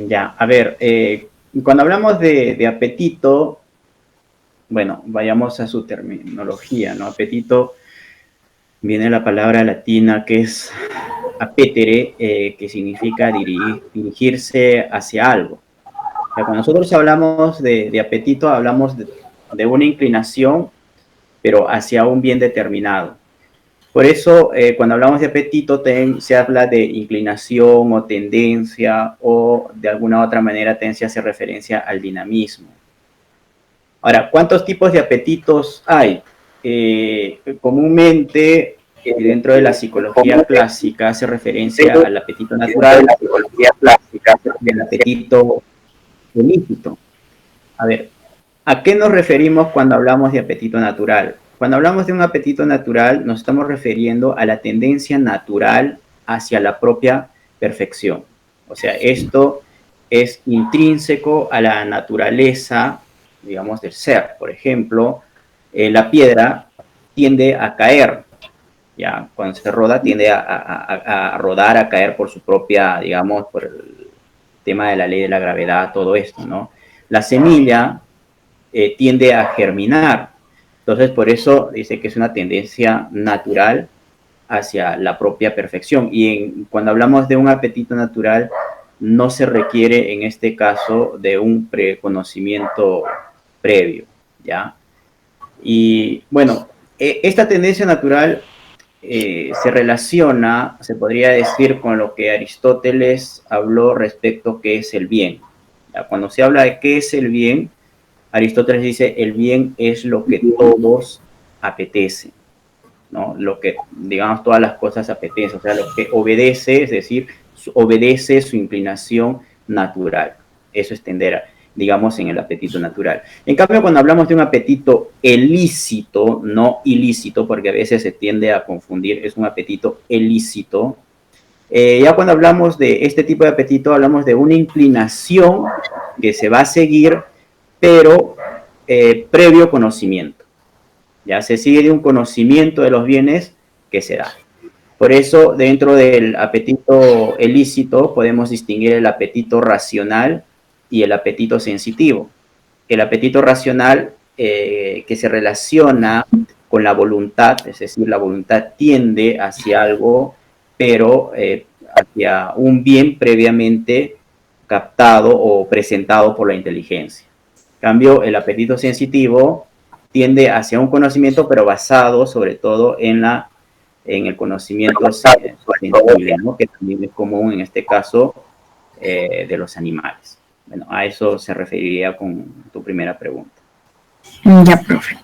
Ya, a ver, cuando hablamos de apetito, bueno, vayamos a su terminología, ¿no? Apetito viene de la palabra latina que es apetere, que significa dirigirse hacia algo. O sea, cuando nosotros hablamos de apetito, hablamos de una inclinación, pero hacia un bien determinado. Por eso, cuando hablamos de apetito, se habla de inclinación o tendencia, o de alguna otra manera se hace referencia al dinamismo. Ahora, ¿cuántos tipos de apetitos hay? Comúnmente, dentro de la psicología clásica, hace referencia al apetito natural y al apetito ilícito. A ver, ¿a qué nos referimos cuando hablamos de apetito natural? Cuando hablamos de un apetito natural, nos estamos refiriendo a la tendencia natural hacia la propia perfección. O sea, esto es intrínseco a la naturaleza, digamos, del ser. Por ejemplo, la piedra tiende a caer, ya cuando se roda tiende a rodar, a caer por su propia, digamos, por el tema de la ley de la gravedad, todo esto, ¿no? La semilla tiende a germinar. Entonces, por eso dice que es una tendencia natural hacia la propia perfección. Y cuando hablamos de un apetito natural, no se requiere en este caso de un preconocimiento previo, ¿ya? Y bueno, esta tendencia natural se relaciona, se podría decir, con lo que Aristóteles habló respecto a qué es el bien. ¿Ya? Cuando se habla de qué es el bien, Aristóteles dice, el bien es lo que todos apetecen, ¿no? Lo que, digamos, todas las cosas apetecen, o sea, lo que obedece, es decir, obedece su inclinación natural. Eso es tender, digamos, en el apetito natural. En cambio, cuando hablamos de un apetito ilícito, no ilícito, porque a veces se tiende a confundir, es un apetito ilícito. Ya cuando hablamos de este tipo de apetito, hablamos de una inclinación que se va a seguir, pero previo conocimiento. Ya se sigue de un conocimiento de los bienes que se da. Por eso, dentro del apetito ilícito, podemos distinguir el apetito racional y el apetito sensitivo. El apetito racional que se relaciona con la voluntad, es decir, la voluntad tiende hacia algo, pero hacia un bien previamente captado o presentado por la inteligencia. En cambio, el apetito sensitivo tiende hacia un conocimiento, pero basado sobre todo en el conocimiento sensible, ¿no? Que también es común en este caso de los animales. Bueno, a eso se referiría con tu primera pregunta. Ya, profe.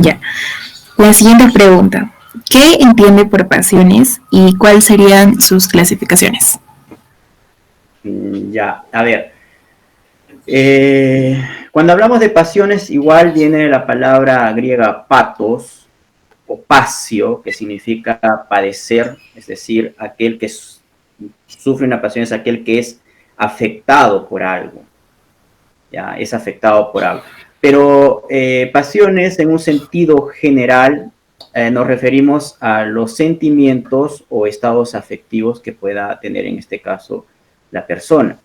Ya. La siguiente pregunta. ¿Qué entiende por pasiones y cuáles serían sus clasificaciones? Ya, a ver. Cuando hablamos de pasiones, igual viene la palabra griega patos o pasio, que significa padecer, es decir, aquel que sufre una pasión es aquel que es afectado por algo, ya es afectado por algo. Pero pasiones en un sentido general nos referimos a los sentimientos o estados afectivos que pueda tener en este caso la persona.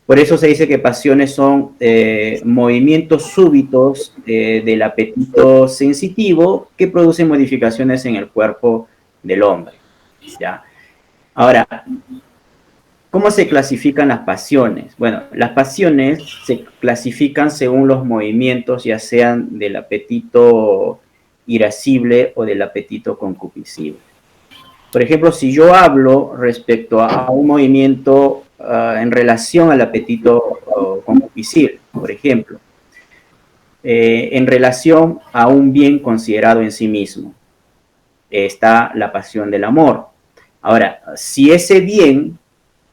Por eso se dice que pasiones son movimientos súbitos del apetito sensitivo que producen modificaciones en el cuerpo del hombre, ¿ya? Ahora, ¿cómo se clasifican las pasiones? Bueno, las pasiones se clasifican según los movimientos, ya sean del apetito irascible o del apetito concupiscible. Por ejemplo, si yo hablo respecto a un movimiento en relación al apetito concupiscible, por ejemplo, en relación a un bien considerado en sí mismo, está la pasión del amor. Ahora, si ese bien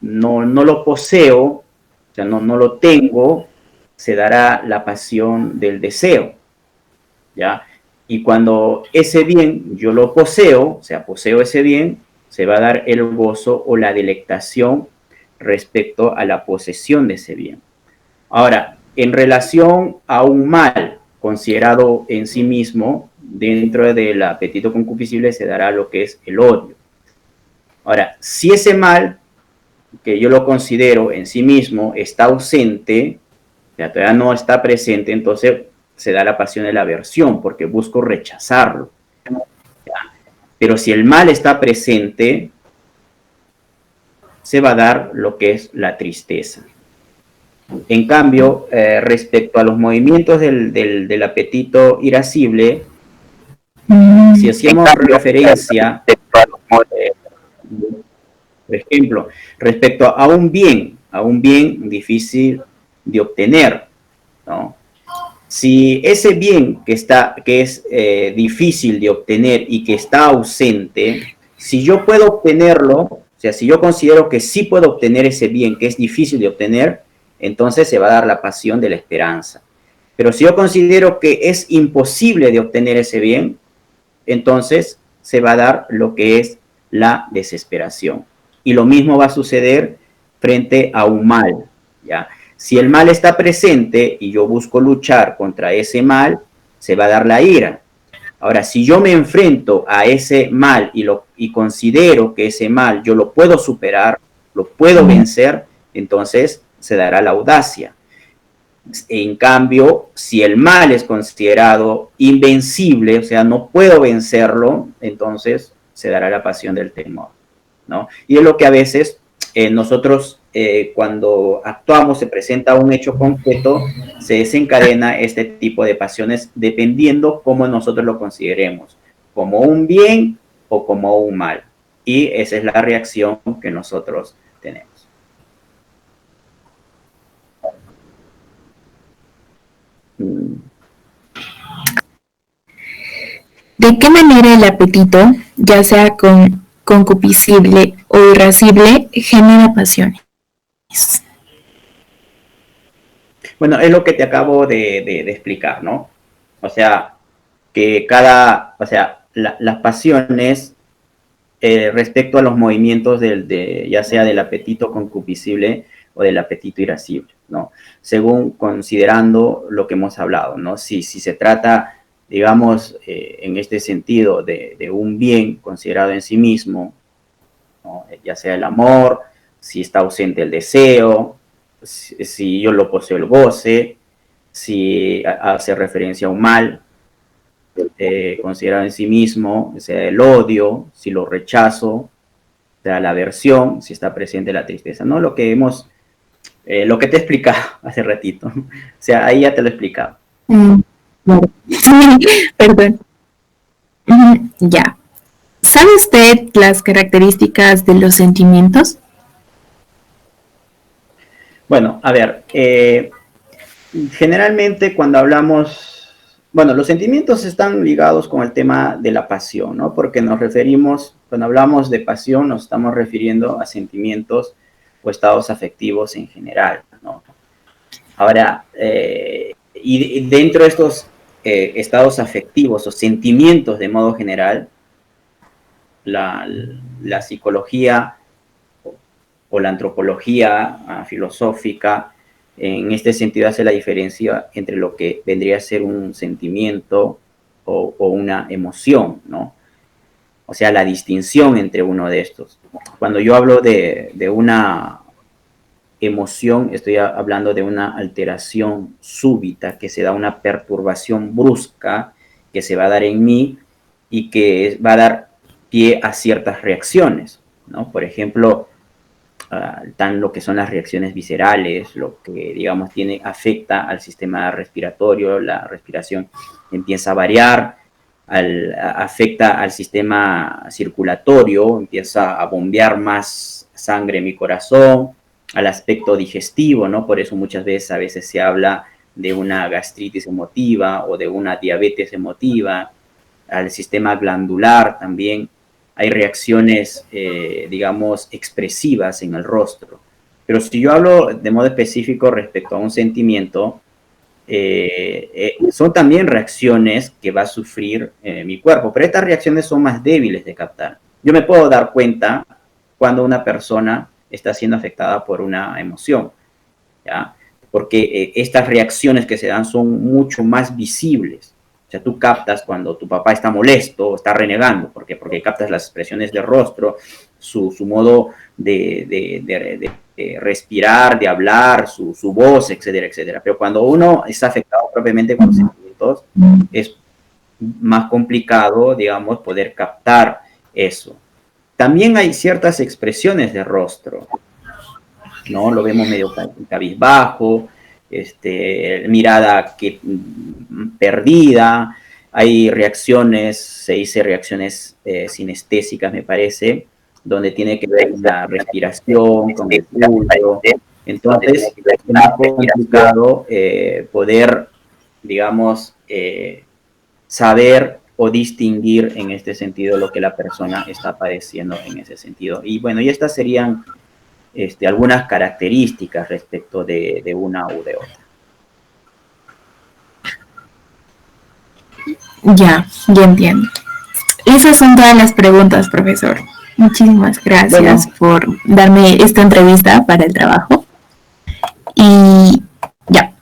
no lo poseo, o sea, no lo tengo, se dará la pasión del deseo, ¿ya? Y cuando ese bien yo lo poseo, o sea, poseo ese bien, se va a dar el gozo o la delectación respecto a la posesión de ese bien. Ahora, en relación a un mal considerado en sí mismo, dentro del apetito concupiscible se dará lo que es el odio. Ahora, si ese mal que yo lo considero en sí mismo está ausente, ya todavía no está presente, entonces se da la pasión de la aversión, porque busco rechazarlo. ¿Ya? Pero si el mal está presente, se va a dar lo que es la tristeza. En cambio, respecto a los movimientos del apetito irascible, si hacíamos referencia, por ejemplo, respecto a un bien difícil de obtener, ¿no? Si ese bien que es difícil de obtener y que está ausente, si yo puedo obtenerlo, o sea, si yo considero que sí puedo obtener ese bien que es difícil de obtener, entonces se va a dar la pasión de la esperanza. Pero si yo considero que es imposible de obtener ese bien, entonces se va a dar lo que es la desesperación. Y lo mismo va a suceder frente a un mal, ¿ya? Si el mal está presente y yo busco luchar contra ese mal, se va a dar la ira. Ahora, si yo me enfrento a ese mal y considero que ese mal yo lo puedo superar, lo puedo vencer, entonces se dará la audacia. En cambio, si el mal es considerado invencible, o sea, no puedo vencerlo, entonces se dará la pasión del temor, ¿no? Y es lo que a veces nosotros, cuando actuamos, se presenta un hecho concreto, se desencadena este tipo de pasiones dependiendo cómo nosotros lo consideremos, como un bien o como un mal. Y esa es la reacción que nosotros tenemos. ¿De qué manera el apetito, ya sea concupiscible o irascible, genera pasiones? Bueno, es lo que te acabo de explicar, ¿no? O sea, las pasiones respecto a los movimientos ya sea del apetito concupiscible o del apetito irascible, ¿no? Según considerando lo que hemos hablado, ¿no? Si se trata, digamos, en este sentido de un bien considerado en sí mismo, ¿no? Ya sea el amor, si está ausente el deseo, si yo lo poseo el goce, si hace referencia a un mal considerado en sí mismo, sea el odio, si lo rechazo, sea la aversión, si está presente la tristeza, ¿no? Lo que te he explicado hace ratito, o sea, ahí ya te lo he explicado. Claro. Perdón. Ya. ¿Sabe usted las características de los sentimientos? Bueno, a ver, generalmente cuando hablamos, bueno, los sentimientos están ligados con el tema de la pasión, ¿no? Porque cuando hablamos de pasión, nos estamos refiriendo a sentimientos o estados afectivos en general, ¿no? Ahora, y dentro de estos estados afectivos o sentimientos de modo general, la psicología o la antropología filosófica en este sentido hace la diferencia entre lo que vendría a ser un sentimiento o una emoción, ¿no? O sea, la distinción entre uno de estos. Cuando yo hablo de una emoción, estoy hablando de una alteración súbita, que se da una perturbación brusca que se va a dar en mí y que va a dar pie a ciertas reacciones, ¿no? Por ejemplo, tan lo que son las reacciones viscerales, lo que, digamos, afecta al sistema respiratorio, la respiración empieza a variar, afecta al sistema circulatorio, empieza a bombear más sangre en mi corazón, al aspecto digestivo, ¿no? Por eso muchas veces a veces se habla de una gastritis emotiva o de una diabetes emotiva, al sistema glandular también. Hay reacciones, digamos, expresivas en el rostro. Pero si yo hablo de modo específico respecto a un sentimiento, son también reacciones que va a sufrir mi cuerpo, pero estas reacciones son más débiles de captar. Yo me puedo dar cuenta cuando una persona está siendo afectada por una emoción, ¿ya? Porque estas reacciones que se dan son mucho más visibles. O sea, tú captas cuando tu papá está molesto o está renegando, porque captas las expresiones del rostro, su modo de respirar, de hablar, su voz, etcétera, etcétera. Pero cuando uno está afectado propiamente con los sentimientos, es más complicado, digamos, poder captar eso. También hay ciertas expresiones de rostro, ¿no? Lo vemos medio cabizbajo, mirada perdida, hay reacciones, se dice reacciones sinestésicas, me parece, donde tiene que ver con la respiración, con el pulso. Entonces, es más complicado poder, digamos, saber o distinguir en este sentido lo que la persona está padeciendo en ese sentido. Y bueno, y estas serían algunas características respecto de una u de otra. Ya entiendo. Esas son todas las preguntas, profesor. Muchísimas gracias por darme esta entrevista para el trabajo. Y ya.